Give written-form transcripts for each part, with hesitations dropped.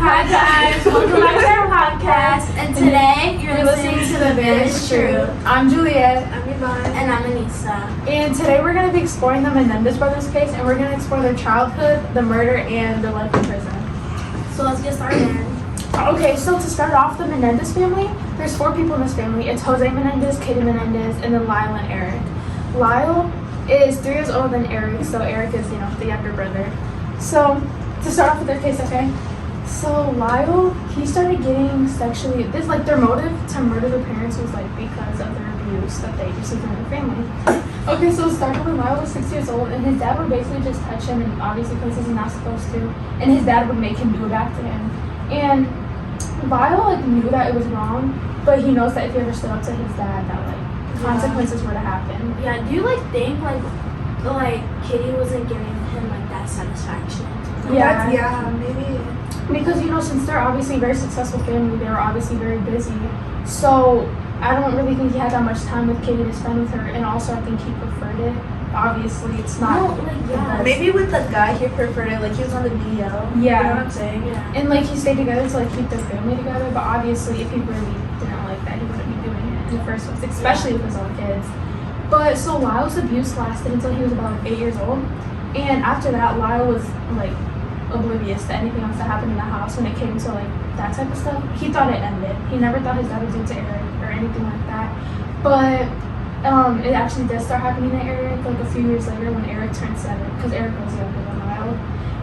Hi guys, welcome back to our podcast. And today you're listening to The Vanish Truth. I'm Juliet. I'm Yvonne. And I'm Anissa. And today we're going to be exploring the Menendez Brothers case, and we're going to explore their childhood, the murder, and their life in prison. So let's get started. Okay, so to start off, the Menendez family, there's 4 people in this family. It's Jose Menendez, Katie Menendez, and then Lyle and Eric. Lyle is 3 years older than Eric, so Eric is, the younger brother. So to start off with their case, okay? So Lyle, he started getting sexually, their motive to murder their parents was because of their abuse that they received from their family. Okay, so it started when Lyle was 6 years old, and his dad would basically just touch him in obviously places he's not supposed to, and his dad would make him do it back to him. And Lyle knew that it was wrong, but he knows that if he ever stood up to his dad, that consequences were to happen. Yeah, do you think Kitty wasn't giving him that satisfaction? Yeah, maybe. Because since they're obviously a very successful family, they were obviously very busy. So I don't really think he had that much time with Katie to spend with her, and also I think he preferred it. Obviously, it's not. Maybe with the guy he preferred it, he was on the DL. Yeah. You know what I'm saying? Yeah. And he stayed together to keep their family together. But obviously, if he really didn't like that, he wouldn't be doing it in the first place, especially with his own kids. But so Lyle's abuse lasted until he was about 8 years old, and after that, Lyle was oblivious to anything else that happened in the house when it came to that type of stuff. He thought it ended. He never thought his dad would do it to Eric or anything like that. But it actually did start happening to Eric a few years later when Eric turned 7, because Eric was younger than Lyle.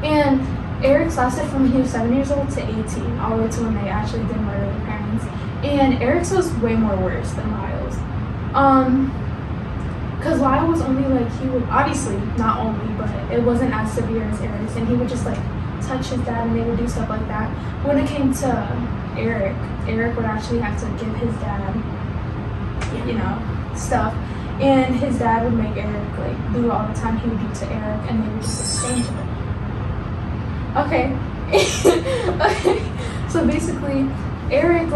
And Eric's lasted from when he was 7 years old to 18, all the way to when they actually did murder their parents. And Eric's was way more worse than Lyle's. Because Lyle was only he would obviously not only, but it wasn't as severe as Eric's, and he would just touch his dad and they would do stuff like that. When it came to Eric would actually have to give his dad, stuff, and his dad would make Eric do all the time he would do to Eric, and they would just exchange it. Okay. So basically, Eric,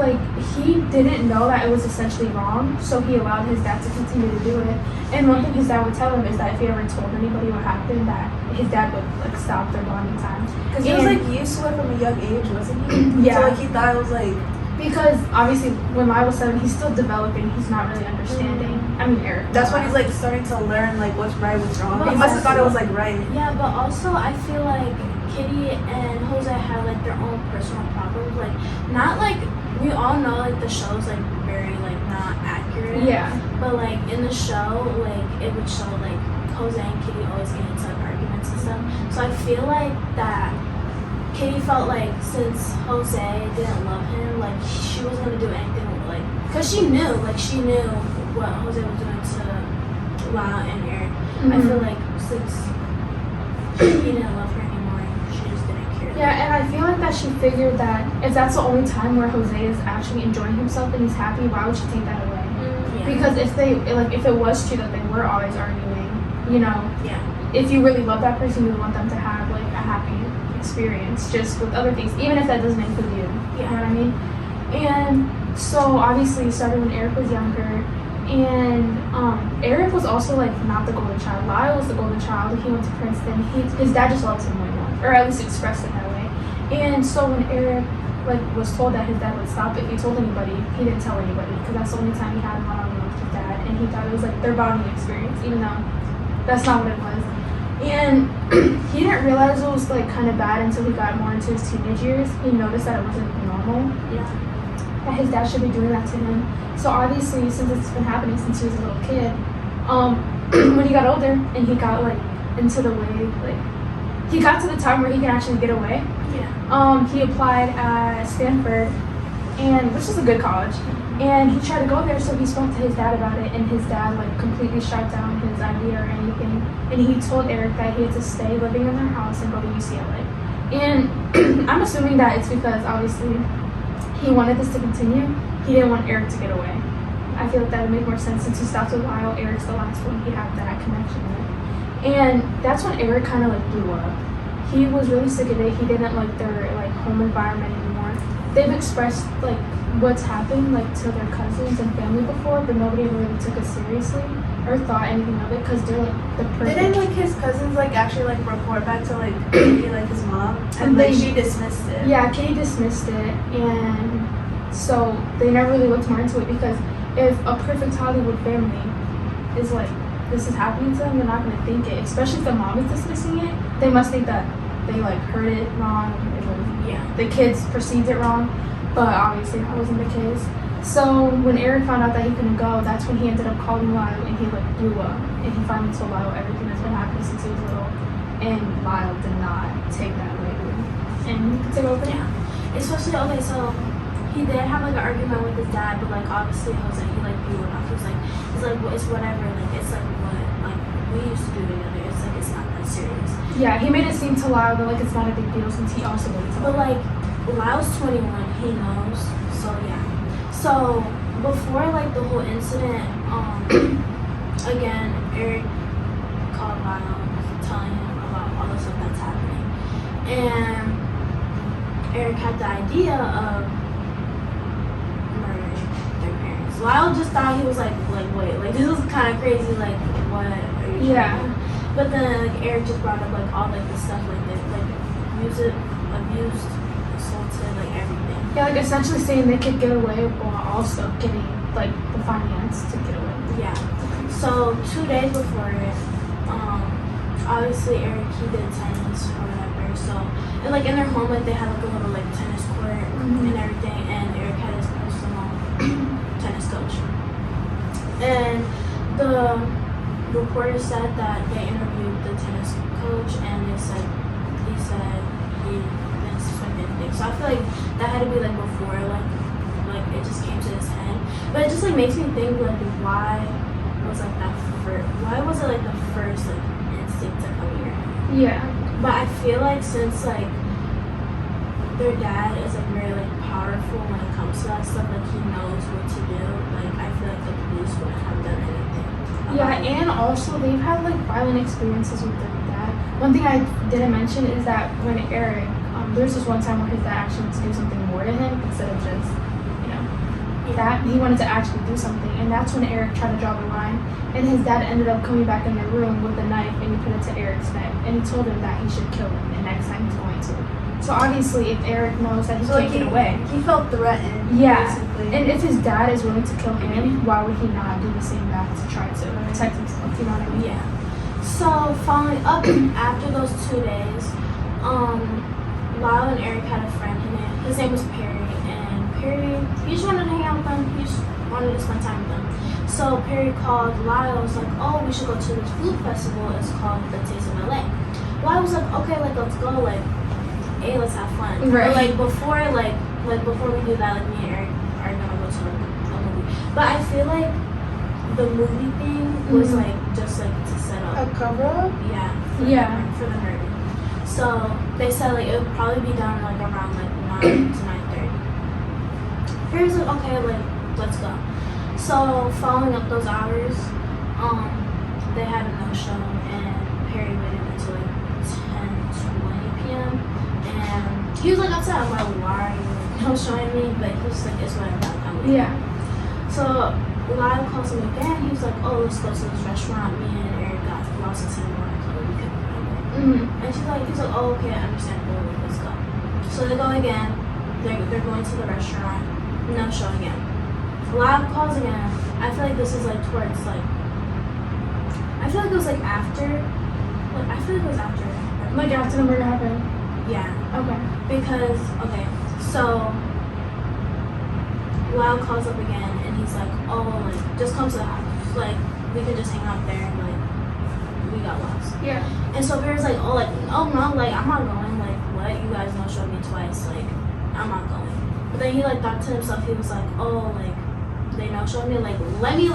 he didn't know that it was essentially wrong, so he allowed his dad to continue to do it. And one thing his dad would tell him is that if he ever told anybody what happened, that his dad would stop their bonding time. Because he was used to it from a young age, wasn't he? Yeah. So he thought it was because obviously when Lyle was 7, he's still developing. He's not really understanding. I mean, Eric. That's when he's starting to learn what's right, what's wrong. But He must have thought it was right. Yeah, but also I feel Kitty and Jose had their own personal problems. Not we all know the show's very not accurate. Yeah. But in the show, it would show Jose and Kitty always get into arguments and stuff. So I feel that Kitty felt since Jose didn't love him, she wasn't gonna do anything because she knew what Jose was doing to Lyle and Eric. Mm-hmm. I feel since he didn't love her anymore, she just didn't care. Yeah, and I feel that she figured that if that's the only time where Jose is actually enjoying himself and he's happy, why would she take that away? Yeah. Because if it was true that they were always arguing, Yeah. if you really love that person, you would want them to have a happy experience just with other things, even if that doesn't include you. You know what I mean? And so obviously it started when Eric was younger, and Eric was also not the golden child. Lyle was the golden child. He went to Princeton. His dad just loved him way more, or at least expressed it that way. And so when Eric was told that his dad would stop if he told anybody, he didn't tell anybody because that's the only time he had one-on-one with his dad, and he thought it was their bonding experience, even though that's not what it was. And he didn't realize it was kind of bad until he got more into his teenage years. He noticed that it wasn't normal. Yeah. That his dad should be doing that to him. So obviously, since it's been happening since he was a little kid, when he got older and he got into the way, he got to the time where he can actually get away. Yeah. He applied at Stanford, and which is a good college. And he tried to go there, so he spoke to his dad about it, and his dad completely shut down his idea or anything. And he told Eric that he had to stay living in their house and go to UCLA. And I'm assuming that it's because obviously he wanted this to continue. He didn't want Eric to get away. I feel that would make more sense since he stopped with Lyle. Eric's the last one he had that connection with. And that's when Eric kind of blew up. He was really sick of it. He didn't like their home environment anymore. They've expressed what's happened to their cousins and family before, but nobody ever really took it seriously. or thought anything of it because they're like the perfect. Didn't like his cousins like actually like report back to like Katie, like his mom, and like she dismissed it? Yeah, Katie dismissed it, and so they never really looked more into it because if a perfect Hollywood family is like this is happening to them, they're not gonna think it. Especially if the mom is dismissing it, they must think that they like heard it wrong. The kids perceived it wrong, but obviously that wasn't the case. So when Eric found out that he couldn't go, that's when he ended up calling Lyle and he like blew up and he finally told Lyle everything that's been happening since he was little, and Lyle did not take that lightly. And you can take over. Yeah, especially okay. So he did have like an argument with his dad, but like obviously Jose he like blew it off. He's like well, it's whatever. Like it's like what like we used to do together. It's like it's not that serious. Yeah, he made it seem to Lyle that like it's not a big deal since he also did it. But like Lyle's 21, he knows. So yeah. So before like the whole incident, again Eric called Lyle, telling him about all the stuff that's happening, and Eric had the idea of murdering their parents. Lyle just thought he was like wait, like this is kind of crazy. Like what are you? Yeah. Trying to do? But then like Eric just brought up like all like the stuff like this, like abused, assaulted, like everything. Yeah, like essentially saying they could get away while also getting like the finance to get away. Yeah. So 2 days before it, obviously Eric he did tennis or whatever. So and like in their home like they had like a little like tennis court and everything, and Eric had his personal tennis coach. And the reporter said that they interviewed the tennis coach and he said he didn't swim anything. So I feel like that had to be like before like it just came to his head. But it just like makes me think like why was it like the first like instinct to come here? Yeah. But I feel like since like their dad is like very like powerful when it comes to that stuff, like he knows what to do. Like I feel like the police wouldn't have done anything. Yeah, and also they've had like violent experiences with their dad. One thing I didn't mention is that when Eric, there's this one time where his dad actually wanted to do something more to him instead of just, that he wanted to actually do something, and that's when Eric tried to draw the line. And his dad ended up coming back in the room with a knife, and he put it to Eric's neck, and he told him that he should kill him, and next time he's going to. So obviously, if Eric knows that he can't get away, he felt threatened. yeah. Basically. And if his dad is willing to kill him, why would he not do the same back to try to protect himself? You know what I mean? Yeah. So following up after those 2 days, Lyle and Eric had a friend. His name was Perry, and Perry he just wanted to hang out with them. He just wanted to spend time with them. So Perry called Lyle. Was like, "Oh, we should go to this food festival. It's called the Taste of LA." Lyle was like, "Okay, like let's go. Like, hey, let's have fun." Right. But, before we do that, like me and Eric are gonna go to a movie. But I feel like the movie thing was like just like to set up. A cover up? Yeah. For the murder. So they said like it would probably be done like around like 9 to 9:30. Perry's like, okay, like let's go. So following up those hours, they had a no-show, and Perry waited until like 10:20 p.m. and he was like upset. I'm like, why are you no-showing me? But he was like, it's whatever. I'm leaving. Yeah. So Lyle calls him again. He was like, oh, let's go to this restaurant. Me and Eric got lost in San Juan, so we couldn't find it. And he's like, oh, okay, understandable. Let's go. So they go again. They're going to the restaurant. No show again. Lyle calls again. I feel like this is like towards like. I feel like it was like after. Like I feel like it was after. Like after the murder happened. Yeah. Okay. Because so Lyle calls up again and he's like, oh, like just come to the house. Like we can just hang out there. And, like we got lost. Yeah. And so Perry's like, oh no, like I'm not going. Like what? You guys no showed me twice. Like I'm not going. But then he like thought to himself, he was like, oh, like they no showed me. Like let me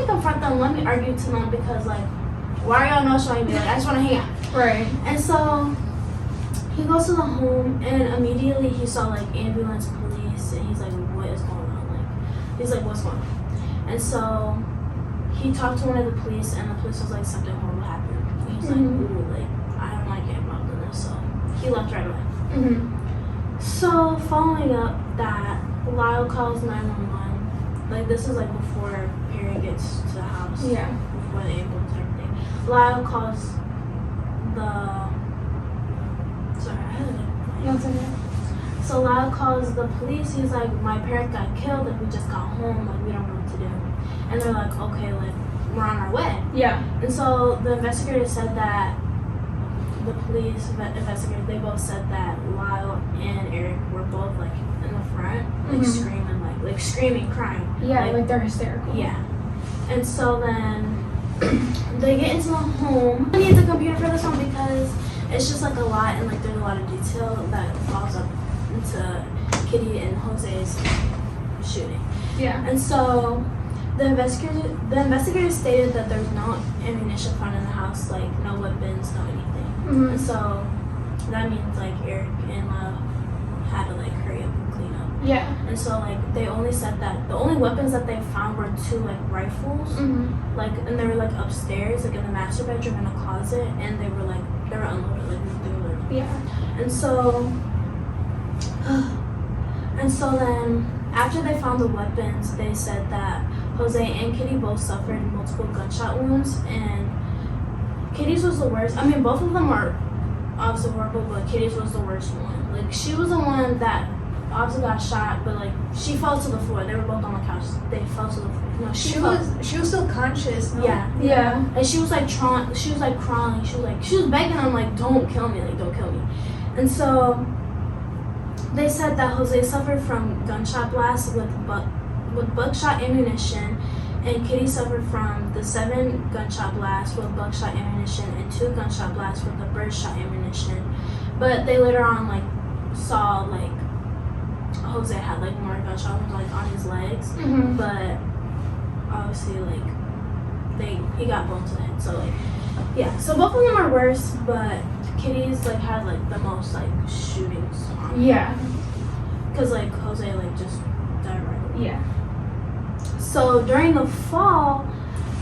confront them. Let me argue to them because like why are y'all no showing me? Like I just want to hang out. Right. And so he goes to the home and immediately he saw like ambulance, police, and he's like, what is going on? Like he's like, what's going on? And so he talked to one of the police, and the police was like, something horrible happened. And he's like, ooh, like I don't want to get involved in this. So he left right away. So following up that, Lyle calls 911. Like this is like before Perry gets to the house. Yeah. before they implemented everything. Lyle calls the. Sorry, I had it. That's okay. So Lyle calls the police. He's like, my parents got killed. Like, we just got home. Like, we don't know what to do. And they're like, okay, like, we're on our way. Yeah. And so the investigators said that the police investigators, they both said that Lyle and Eric were both like in the front, like Mhm. screaming, screaming, crying. Yeah, like they're hysterical. Yeah. And so then they get into the home. I need the computer for this one because it's just like a lot, and like there's a lot of detail that falls up into Kitty and Jose's shooting. Yeah. And so the investigators stated that there was no ammunition found in the house, like no weapons, no anything. Mhm. And so that means like Eric and Lyle had to like hurry up and clean up. Yeah. And so like they only said that the only weapons that they found were 2 like rifles, Mhm. like, and they were like upstairs, like in the master bedroom in a closet, and they were unloaded, like they were. Yeah. And so then after they found the weapons, they said that Jose and Kitty both suffered multiple gunshot wounds, and Kitty's was the worst. I mean, both of them are obviously horrible, but Kitty's was the worst one. Like, she was the one that obviously got shot, but like she fell to the floor. They were both on the couch. They fell to the floor. No, She fell. was still conscious. No? Yeah. Yeah. And she was like crawling. She was begging them like, don't kill me, like don't kill me. And so they said that Jose suffered from gunshot blasts with buckshot ammunition, and Kitty suffered from the 7 gunshot blasts with buckshot ammunition and 2 gunshot blasts with the birdshot ammunition. But they later on like saw like Jose had like more gunshot wounds like on his legs, Mhm. but obviously like he got blown to the head. So like yeah, so both of them are worse, but Kitty's like had like the most like shootings on. Yeah. Cause like Jose like just died right away. Yeah. So during the fall,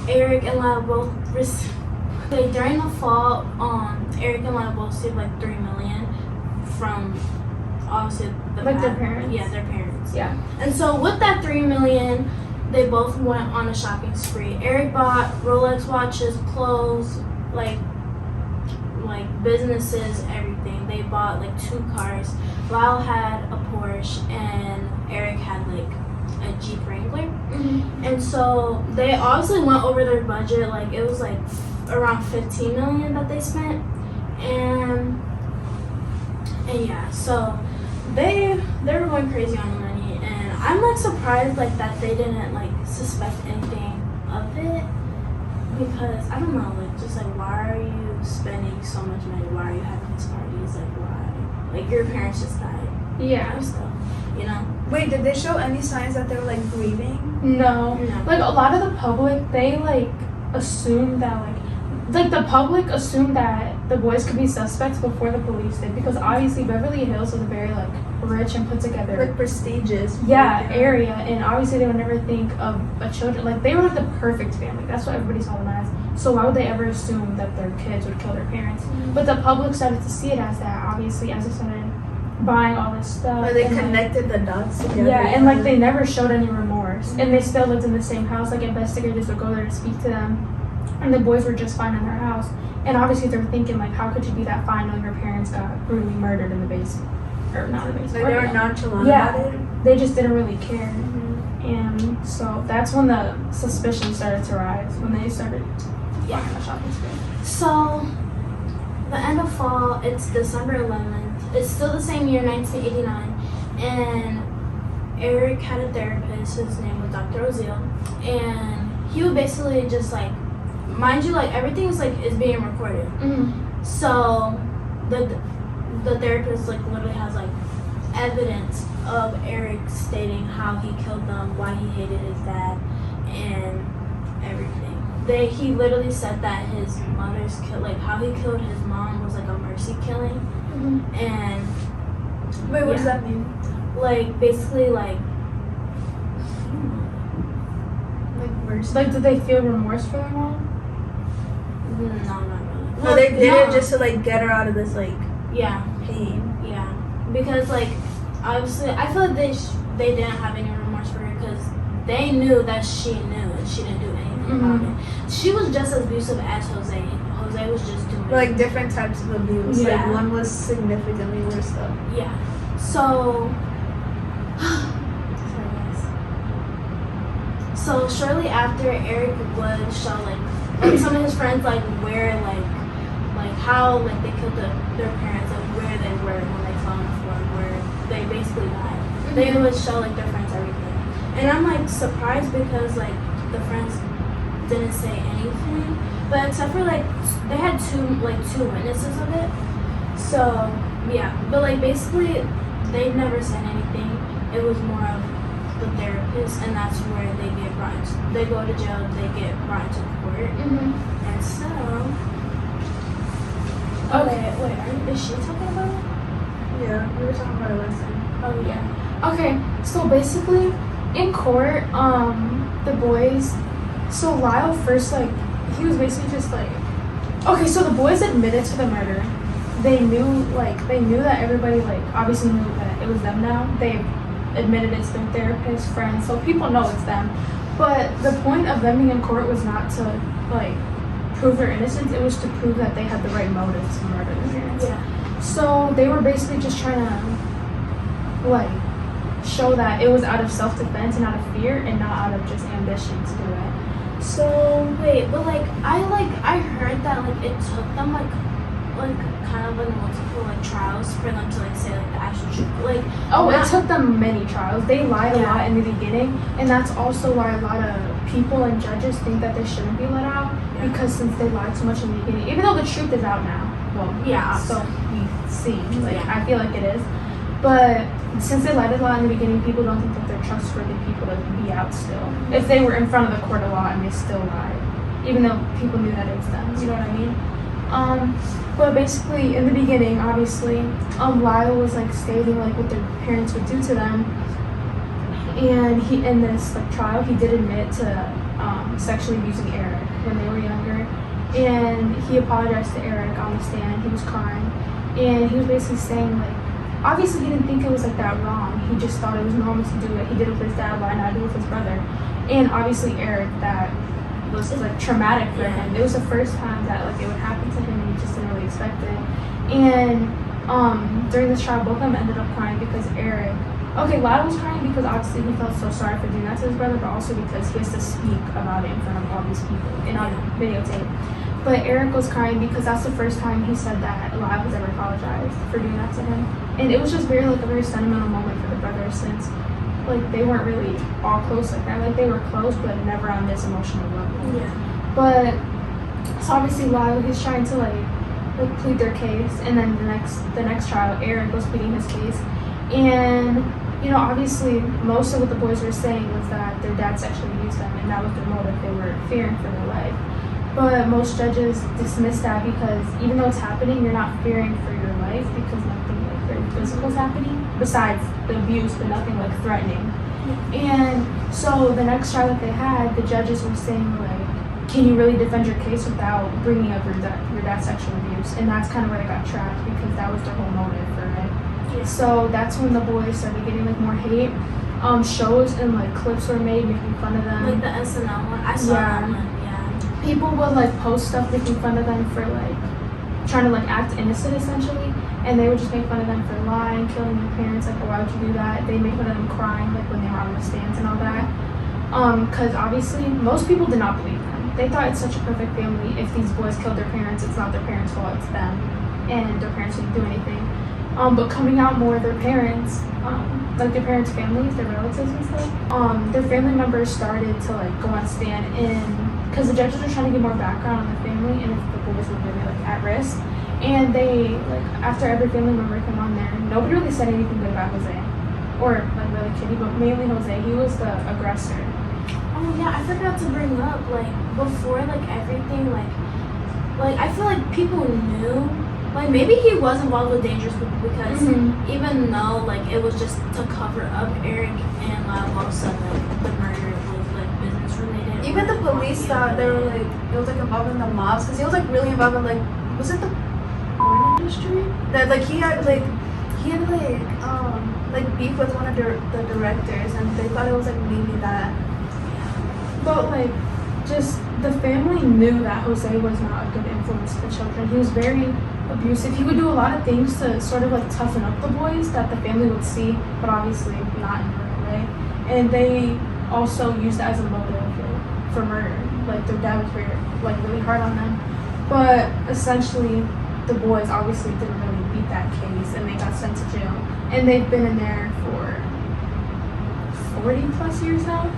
Eric and Lyle both received like Eric and Lyle both received like $3 million from obviously Like their parents. Yeah, their parents. Yeah. And so with that $3 million, they both went on a shopping spree. Eric bought Rolex watches, clothes, like businesses, everything. They bought like 2 cars. Lyle had a Porsche and Eric had like a Jeep Wrangler. Mhm. And so they obviously went over their budget. Like it was like around $15 million that they spent. And yeah, so they were going crazy on the money, and I'm like surprised like that they didn't like suspect anything of it, because I don't know, like just like why are you spending so much money? Why are you having these parties? Like why? Like your parents just died. Yeah. And stuff, you know? Wait, did they show any signs that they were like grieving? No. No. Like a lot of the public, they like assumed that like the public assumed that the boys could be suspects before the police did, because obviously Beverly Hills was a very like rich and put together Like prestigious. area, and obviously they would never think of a children, like they were like the perfect family. That's what everybody saw them as. So why would they ever assume that their kids would kill their parents? But the public started to see it as that, obviously, as they started buying all this stuff. Or they and, like, connected the dots together. yeah, and like they never showed any remorse, and they still lived in the same house. Like investigators would go there to speak to them, and the boys were just fine in their house. And obviously they're thinking like, how could you be that fine knowing your parents got brutally murdered in the basement, or not in the basement? Like they or- were nonchalant Yeah. about it. They just didn't really care, and so that's when the suspicion started to rise, when they started buying the shopping spree. So the end of fall, it's December 11th. It's still the same year, 1989, and Eric had a therapist. His name was Dr. Oziel, and he would basically just like, mind you, like everything is being recorded. Mm-hmm. So the therapist like literally has like evidence of Eric stating how he killed them, why he hated his dad, and everything. He literally said that his mother's like how he killed his mom was like a mercy killing, Mm-hmm. and Wait, what does Yeah. that mean? like basically like Like mercy? Like, did they feel remorse for their mom? no, not really. No, they did no. it just to like get her out of this like Yeah. pain. Yeah, because like obviously I feel like they didn't have any remorse for her, because they knew that she knew and she didn't do anything. me about it. She was just as abusive as Jose. Jose was just doing Like different types of abuse. Yeah. Like one was significantly worse though. Yeah. So sorry guys. So shortly after, Eric would show like some of his friends like where like how like they killed their parents, like where they were when they fell on the floor, where they basically died. They would show like their friends everything, and I'm like surprised because like the friends didn't say anything, but except for like they had two witnesses of it. So yeah, but like basically they never said anything. It was more of the therapist, and that's where they get brought into, they go to jail, they get brought into court. And so is she talking about it? Yeah, we were talking about it last time. Oh yeah. Okay, so basically, in court, the boys, so Lyle first, like, he was basically just like, okay, so the boys admitted to the murder. They knew that everybody, like, obviously knew that it was them now. They admitted it's their therapist, friends, so people know it's them. But the point of them being in court was not to, like, prove their innocence. It was to prove that they had the right motives to murder their parents. Yeah. So they were basically just trying to, like, show that it was out of self-defense and out of fear and not out of just ambition to do it. So wait, but I heard that like it took them like kind of like multiple like trials for them to like say like the actual truth. Like it took them many trials. They lied a Yeah. lot in the beginning, and that's also why a lot of people and judges think that they shouldn't be let out, because since they lied so much in the beginning, even though the truth is out now. Well, Yeah. so we see. Like, Yeah. I feel like it is. But since they lied a lot in the beginning, people don't think that they're trustworthy people to be out still. If they were in front of the court a lot and they still lied, even though people knew that it was them. You know what I mean? But basically, in the beginning, obviously, Lyle was like stating like what their parents would do to them, and he in this like trial he did admit to sexually abusing Eric when they were younger, and he apologized to Eric on the stand. He was crying, and he was basically saying like, obviously he didn't think it was like that wrong. He just thought it was normal to do it. He did it with his dad, why not do it with his brother? And obviously Eric, that was like traumatic for him. It was the first time that like it would happen to him, and he just didn't really expect it. And during this trial, both of them ended up crying because Lyle was crying because obviously he felt so sorry for doing that to his brother, but also because he has to speak about it in front of all these people and on videotape. But Eric was crying because that's the first time he said that Lyle has ever apologized for doing that to him. And it was just a very sentimental moment for the brothers, since like they weren't really all close like that. Like they were close, but never on this emotional level. Yeah. But so obviously Lyle, he's trying to like plead their case, and then the next trial, Eric was pleading his case, and obviously most of what the boys were saying was that their dad sexually abused them, and that was their motive. They were fearing for their life. But most judges dismiss that because even though it's happening, you're not fearing for your life because nothing like very physical is happening besides the abuse, but nothing like threatening. And so the next trial that they had, the judges were saying like, can you really defend your case without bringing up your dad's sexual abuse? And that's kind of where they got trapped, because that was their whole motive for it. Yeah. So that's when the boys started getting like more hate. Shows and like clips were made making fun of them. Like the SNL one, I saw that one. Yeah. People would like post stuff making fun of them for like trying to like act innocent essentially, and they would just make fun of them for lying, killing their parents. Like, why would you do that? They make fun of them crying like when they were on the stands and all that. Because obviously most people did not believe them. They thought it's such a perfect family. If these boys killed their parents, it's not their parents' fault, it's them, and their parents didn't do anything. But coming out more, their parents, like their parents' families, their relatives and stuff, their family members started to like go on stand, and because the judges were trying to get more background on the family and if the boys were really like at risk, and they like after every family member came on there, nobody really said anything good about Jose, or like really Kitty, but mainly Jose. He was the aggressor. Oh yeah, I forgot to bring up like before like everything like I feel like people knew. Like, maybe he was involved with dangerous people because even though, like, it was just to cover up Eric and Lyle both said, like, the murder was, like, business-related. Even the police thought they were, like, it was, like, involved in the mobs, because he was, like, really involved in, like, was it the porn industry? That, like, he had beef with one of the directors, and they thought it was, like, maybe that. But like just the family knew that Jose was not a good influence to the children. He was very abusive. He would do a lot of things to sort of like toughen up the boys that the family would see, but obviously not in the right way. And they also used it as a motive for murder. Like their dad was really hard on them. But essentially, the boys obviously didn't really beat that case, and they got sent to jail. And they've been in there for 40 plus years now.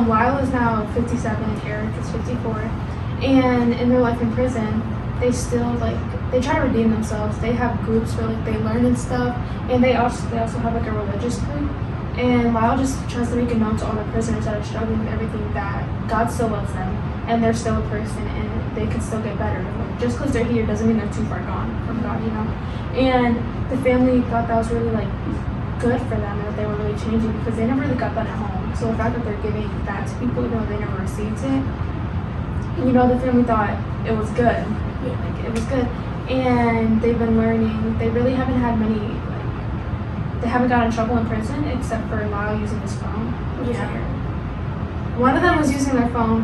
Lyle is now 57 and Eric is 54. And in their life in prison, they still they try to redeem themselves. They have groups where they learn and stuff, and they also have a religious group. And Lyle just tries to make it known to all the prisoners that are struggling with everything that God still loves them, and they're still a person, and they can still get better. Just because they're here doesn't mean they're too far gone from God, And the family thought that was really good for them, and that they were really changing, because they never really got that at home. So the fact that they're giving that to people, they never received it, the family thought it was good. It was good. And they've been learning. They really haven't had many, they haven't gotten in trouble in prison except for Lyle using his phone. One of them was using their phone,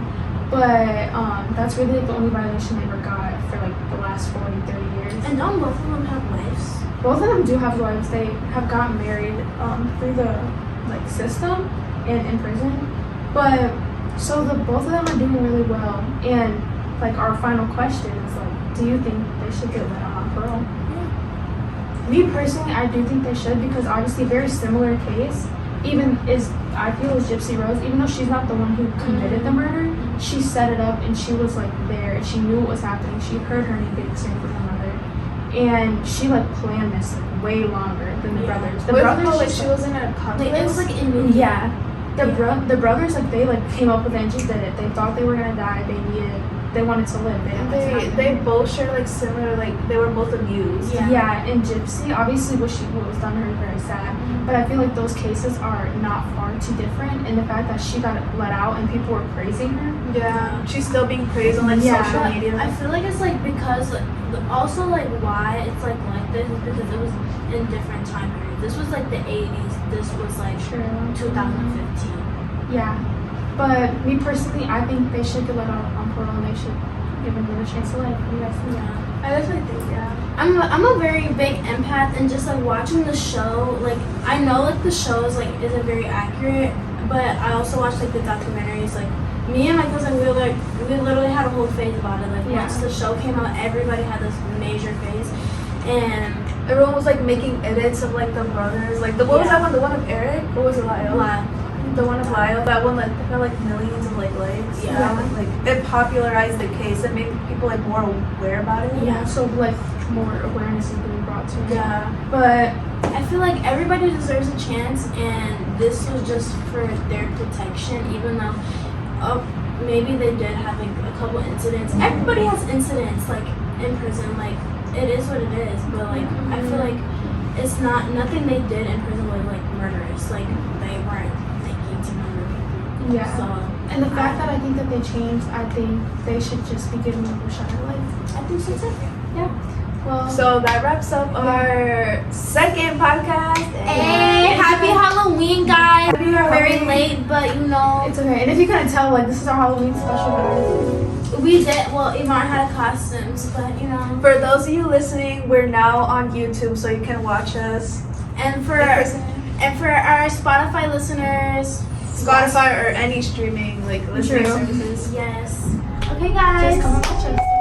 but that's really the only violation they ever got for the last 40, 30 years. And don't both of them have wives? Both of them do have wives. They have gotten married through the system and in prison. But so both of them are doing really well. And our final question is do you think they should get let out on parole? Yeah. Me personally, I do think they should, because obviously a very similar case, I feel is Gypsy Rose, even though she's not the one who committed the murder, she set it up and she was there and she knew what was happening. She heard her name getting sang from her mother, and she planned this way longer than the brothers. The brothers, she was in a conflict. It was in yeah. The brothers they came up with it and just did it. They thought they were gonna die. They wanted to live. They both shared similar they were both abused. Yeah, and Gypsy, obviously what was done to her is very sad. But I feel those cases are not far too different in the fact that she got let out and people were praising her. Yeah, she's still being praised on social media. I feel it's because also why it's like this is because it was in different time periods. This was the 80s. This was 2015. Yeah. But me personally, I think they should get let out on parole and they should give them another chance to live. What do you guys think? Yeah. I definitely think, I'm a very big empath, and just watching the show, I know the show isn't very accurate, but I also watch the documentaries. Me and my cousin, we literally had a whole phase about it. Once the show came out, everybody had this major phase, and everyone was making edits of the brothers. What was that one? The one of Eric? Or was it Lyle? The one of Lyle, that one got millions of likes. Yeah. It popularized the case and made people more aware about it. Yeah. So more awareness is being brought to it. Yeah. But I feel everybody deserves a chance, and this was just for their protection, even though maybe they did have a couple incidents. Everybody has incidents in prison. It is what it is. But I feel it's nothing they did in prison was murderous. They weren't thinking to murder people. Yeah. So, and the fact that I think that they changed, I think they should just be given a shot at life. I think so too. Yeah. Well. So that wraps up our second podcast. Hey, happy Halloween, guys! Happy We're very Halloween. late, but It's okay. And if you couldn't tell, this is our Halloween special, guys. we did. Well, Iman had costumes, but For those of you listening, we're now on YouTube, so you can watch us. And for our Spotify listeners, Spotify or any streaming listening services. yes. Okay, guys. Just come and watch us.